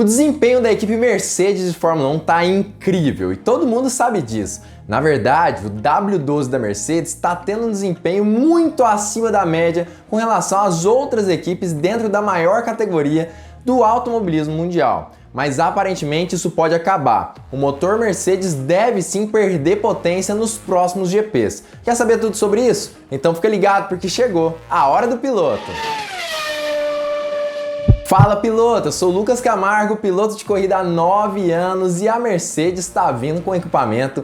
O desempenho da equipe Mercedes de Fórmula 1 está incrível e todo mundo sabe disso. Na verdade, o W12 da Mercedes está tendo um desempenho muito acima da média com relação às outras equipes dentro da maior categoria do automobilismo mundial. Mas aparentemente isso pode acabar. O motor Mercedes deve sim perder potência nos próximos GPs. Quer saber tudo sobre isso? Então fica ligado porque chegou a hora do piloto. Fala piloto, eu sou o Lucas Camargo, piloto de corrida há 9 anos e a Mercedes está vindo com um equipamento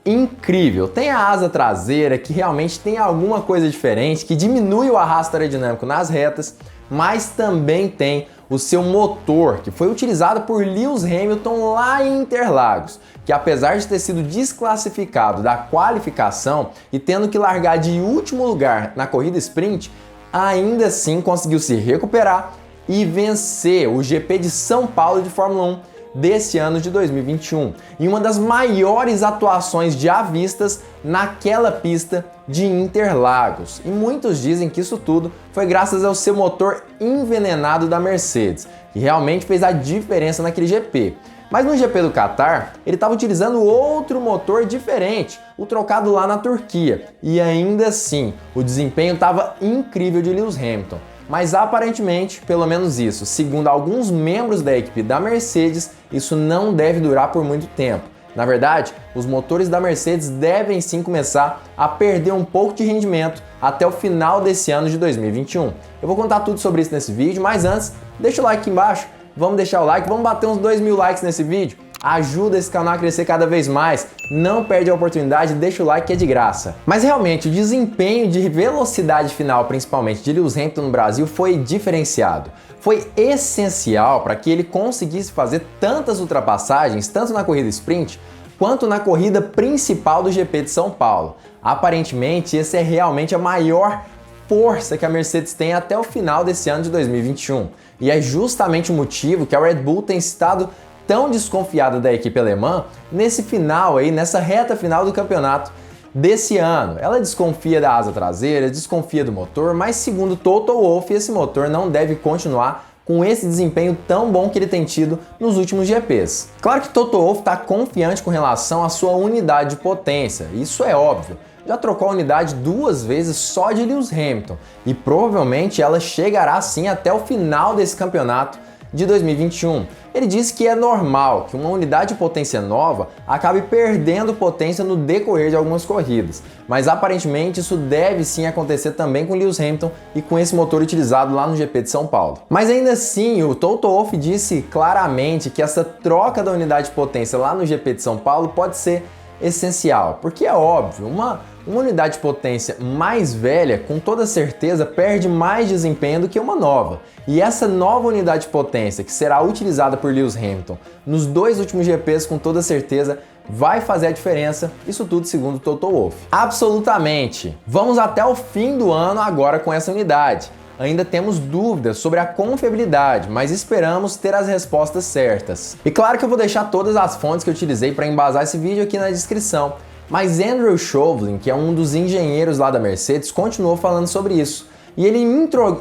incrível. Tem a asa traseira que realmente tem alguma coisa diferente, que diminui o arrasto aerodinâmico nas retas, mas também tem o seu motor, que foi utilizado por Lewis Hamilton lá em Interlagos, que apesar de ter sido desclassificado da qualificação e tendo que largar de último lugar na corrida sprint, ainda assim conseguiu se recuperar e vencer o GP de São Paulo de Fórmula 1 desse ano de 2021, em uma das maiores atuações já vistas naquela pista de Interlagos. E muitos dizem que isso tudo foi graças ao seu motor envenenado da Mercedes, que realmente fez a diferença naquele GP. Mas no GP do Qatar, ele estava utilizando outro motor diferente, o trocado lá na Turquia, e ainda assim, o desempenho estava incrível de Lewis Hamilton. Mas aparentemente, pelo menos isso, segundo alguns membros da equipe da Mercedes, isso não deve durar por muito tempo. Na verdade, os motores da Mercedes devem sim começar a perder um pouco de rendimento até o final desse ano de 2021. Eu vou contar tudo sobre isso nesse vídeo, mas antes, deixa o like aqui embaixo, vamos deixar o like, vamos bater uns 2.000 likes nesse vídeo. Ajuda esse canal a crescer cada vez mais, não perde a oportunidade, deixa o like que é de graça. Mas realmente o desempenho de velocidade final, principalmente de Lewis Hamilton no Brasil, foi diferenciado. Foi essencial para que ele conseguisse fazer tantas ultrapassagens, tanto na corrida sprint, quanto na corrida principal do GP de São Paulo. Aparentemente, essa é realmente a maior força que a Mercedes tem até o final desse ano de 2021. E é justamente o motivo que a Red Bull tem estado tão desconfiada da equipe alemã nesse final aí, nessa reta final do campeonato desse ano. Ela desconfia da asa traseira, desconfia do motor, mas segundo Toto Wolff, esse motor não deve continuar com esse desempenho tão bom que ele tem tido nos últimos GPs. Claro que Toto Wolff está confiante com relação à sua unidade de potência, isso é óbvio. Já trocou a unidade 2 vezes só de Lewis Hamilton e provavelmente ela chegará sim até o final desse campeonato de 2021. Ele disse que é normal que uma unidade de potência nova acabe perdendo potência no decorrer de algumas corridas, mas aparentemente isso deve sim acontecer também com Lewis Hamilton e com esse motor utilizado lá no GP de São Paulo. Mas ainda assim, o Toto Wolff disse claramente que essa troca da unidade de potência lá no GP de São Paulo pode ser essencial, porque é óbvio, uma unidade de potência mais velha, com toda certeza, perde mais desempenho do que uma nova. E essa nova unidade de potência, que será utilizada por Lewis Hamilton nos 2 últimos GPs, com toda certeza, vai fazer a diferença, isso tudo segundo Toto Wolff. Absolutamente! Vamos até o fim do ano agora com essa unidade. Ainda temos dúvidas sobre a confiabilidade, mas esperamos ter as respostas certas. E claro que eu vou deixar todas as fontes que eu utilizei para embasar esse vídeo aqui na descrição. Mas Andrew Shovlin, que é um dos engenheiros lá da Mercedes, continuou falando sobre isso. E ele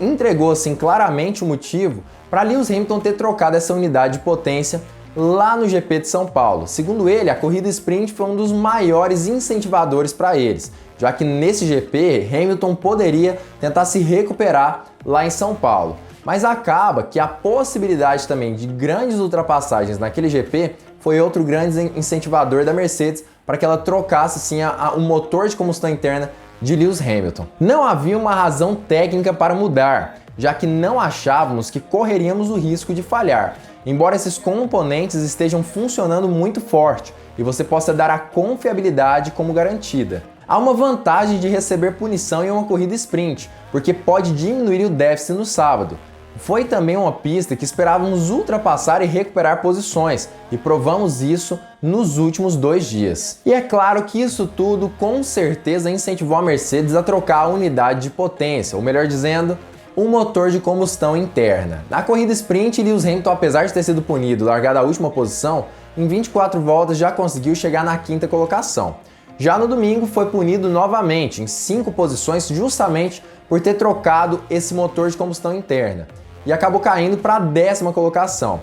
entregou assim claramente o motivo para Lewis Hamilton ter trocado essa unidade de potência lá no GP de São Paulo. Segundo ele, a corrida sprint foi um dos maiores incentivadores para eles, já que nesse GP Hamilton poderia tentar se recuperar lá em São Paulo. Mas acaba que a possibilidade também de grandes ultrapassagens naquele GP foi outro grande incentivador da Mercedes para que ela trocasse sim o motor de combustão interna de Lewis Hamilton. Não havia uma razão técnica para mudar, já que não achávamos que correríamos o risco de falhar, embora esses componentes estejam funcionando muito forte e você possa dar a confiabilidade como garantida. Há uma vantagem de receber punição em uma corrida sprint, porque pode diminuir o déficit no sábado. Foi também uma pista que esperávamos ultrapassar e recuperar posições, e provamos isso nos últimos 2 dias. E é claro que isso tudo com certeza incentivou a Mercedes a trocar a unidade de potência, ou melhor dizendo, o motor de combustão interna. Na corrida sprint, Lewis Hamilton, apesar de ter sido punido e largar da última posição, em 24 voltas já conseguiu chegar na 5ª colocação. Já no domingo foi punido novamente, em 5 posições, justamente por ter trocado esse motor de combustão interna. E acabou caindo para a 10ª colocação.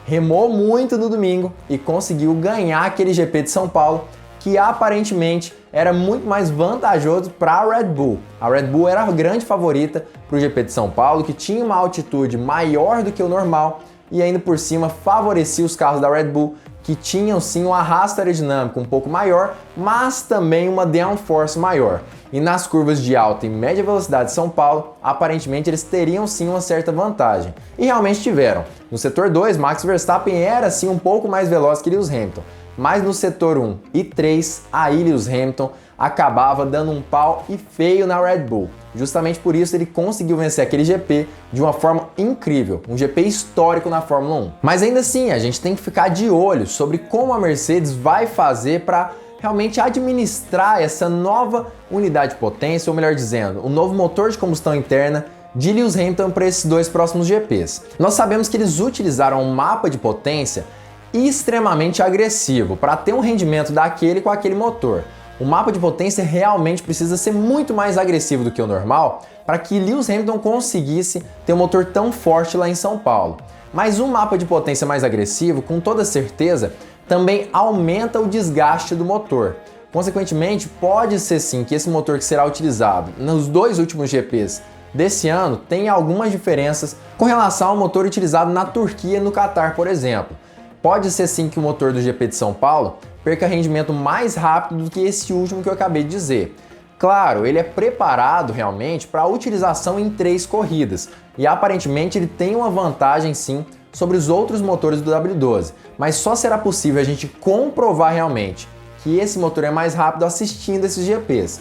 remou muito no domingo e conseguiu ganhar aquele GP de São Paulo, que aparentemente era muito mais vantajoso para a Red Bull. A Red Bull era a grande favorita para o GP de São Paulo, que tinha uma altitude maior do que o normal e ainda por cima favorecia os carros da Red Bull, que tinham sim um arrasto aerodinâmico um pouco maior, mas também uma downforce maior. E nas curvas de alta e média velocidade de São Paulo, aparentemente eles teriam sim uma certa vantagem. E realmente tiveram. No setor 2, Max Verstappen era sim um pouco mais veloz que Lewis Hamilton. Mas no setor 1 e 3, aí Lewis Hamilton acabava dando um pau e feio na Red Bull. Justamente por isso ele conseguiu vencer aquele GP de uma forma incrível, um GP histórico na Fórmula 1. Mas ainda assim, a gente tem que ficar de olho sobre como a Mercedes vai fazer para realmente administrar essa nova unidade de potência, ou melhor dizendo, o novo motor de combustão interna de Lewis Hamilton para esses dois próximos GPs. Nós sabemos que eles utilizaram um mapa de potência extremamente agressivo para ter um rendimento daquele com aquele motor. O mapa de potência realmente precisa ser muito mais agressivo do que o normal para que Lewis Hamilton conseguisse ter um motor tão forte lá em São Paulo. Mas um mapa de potência mais agressivo, com toda certeza, também aumenta o desgaste do motor. Consequentemente, pode ser sim que esse motor que será utilizado nos dois últimos GPs desse ano tenha algumas diferenças com relação ao motor utilizado na Turquia e no Catar, por exemplo. Pode ser sim que o motor do GP de São Paulo perca rendimento mais rápido do que esse último que eu acabei de dizer. Claro, ele é preparado realmente para a utilização em 3 corridas e aparentemente ele tem uma vantagem sim sobre os outros motores do W12, mas só será possível a gente comprovar realmente que esse motor é mais rápido assistindo esses GPs.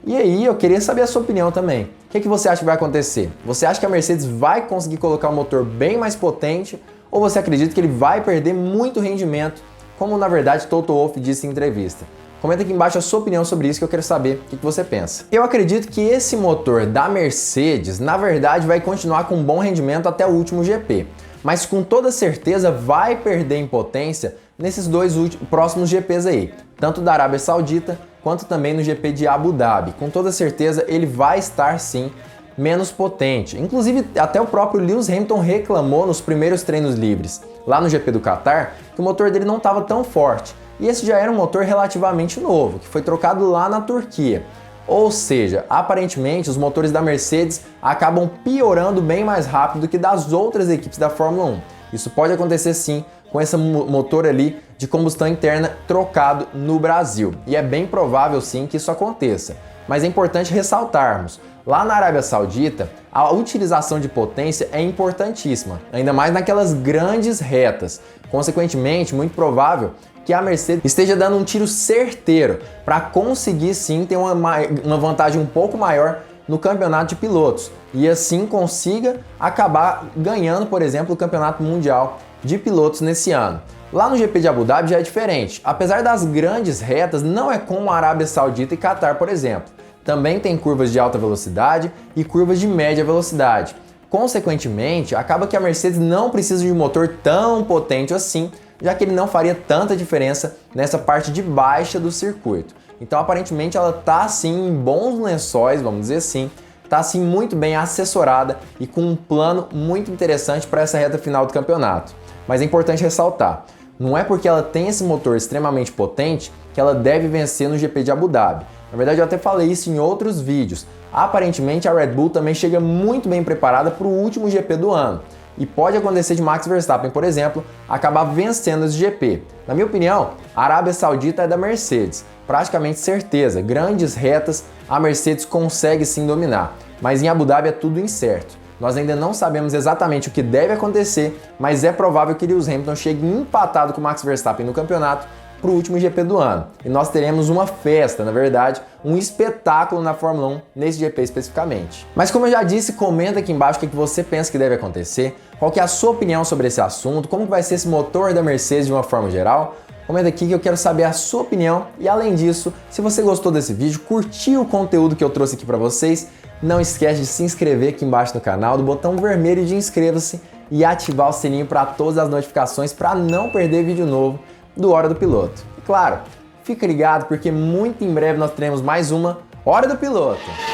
E aí eu queria saber a sua opinião também. O que você acha que vai acontecer? Você acha que a Mercedes vai conseguir colocar um motor bem mais potente ou você acredita que ele vai perder muito rendimento, como na verdade Toto Wolff disse em entrevista? Comenta aqui embaixo a sua opinião sobre isso que eu quero saber o que você pensa. Eu acredito que esse motor da Mercedes, na verdade, vai continuar com bom rendimento até o último GP, mas com toda certeza vai perder em potência nesses dois próximos GPs aí, tanto da Arábia Saudita quanto também no GP de Abu Dhabi. Com toda certeza ele vai estar sim menos potente. Inclusive, até o próprio Lewis Hamilton reclamou nos primeiros treinos livres, lá no GP do Catar, que o motor dele não estava tão forte. E esse já era um motor relativamente novo, que foi trocado lá na Turquia. Ou seja, aparentemente os motores da Mercedes acabam piorando bem mais rápido do que das outras equipes da Fórmula 1. Isso pode acontecer sim com esse motor ali de combustão interna trocado no Brasil. E é bem provável sim que isso aconteça. Mas é importante ressaltarmos, lá na Arábia Saudita, a utilização de potência é importantíssima, ainda mais naquelas grandes retas. Consequentemente, muito provável que a Mercedes esteja dando um tiro certeiro para conseguir sim ter uma vantagem um pouco maior no campeonato de pilotos e assim consiga acabar ganhando, por exemplo, o campeonato mundial de pilotos nesse ano. Lá no GP de Abu Dhabi já é diferente. Apesar das grandes retas, não é como a Arábia Saudita e Catar, por exemplo. Também tem curvas de alta velocidade e curvas de média velocidade. Consequentemente, acaba que a Mercedes não precisa de um motor tão potente assim, já que ele não faria tanta diferença nessa parte de baixa do circuito. Então, aparentemente, ela está assim em bons lençóis, vamos dizer assim, está assim muito bem assessorada e com um plano muito interessante para essa reta final do campeonato. Mas é importante ressaltar, não é porque ela tem esse motor extremamente potente que ela deve vencer no GP de Abu Dhabi. Na verdade, eu até falei isso em outros vídeos. Aparentemente, a Red Bull também chega muito bem preparada para o último GP do ano. E pode acontecer de Max Verstappen, por exemplo, acabar vencendo esse GP. Na minha opinião, a Arábia Saudita é da Mercedes. Praticamente certeza, grandes retas a Mercedes consegue sim dominar. Mas em Abu Dhabi é tudo incerto. Nós ainda não sabemos exatamente o que deve acontecer, mas é provável que Lewis Hamilton chegue empatado com Max Verstappen no campeonato para o último GP do ano. E nós teremos uma festa, na verdade, um espetáculo na Fórmula 1 nesse GP especificamente. Mas como eu já disse, comenta aqui embaixo o que você pensa que deve acontecer, qual que é a sua opinião sobre esse assunto, como vai ser esse motor da Mercedes de uma forma geral. Comenta aqui que eu quero saber a sua opinião e além disso, se você gostou desse vídeo, curtiu o conteúdo que eu trouxe aqui para vocês, não esquece de se inscrever aqui embaixo no canal, do botão vermelho de inscreva-se e ativar o sininho para todas as notificações para não perder vídeo novo do Hora do Piloto. E claro, fica ligado porque muito em breve nós teremos mais uma Hora do Piloto.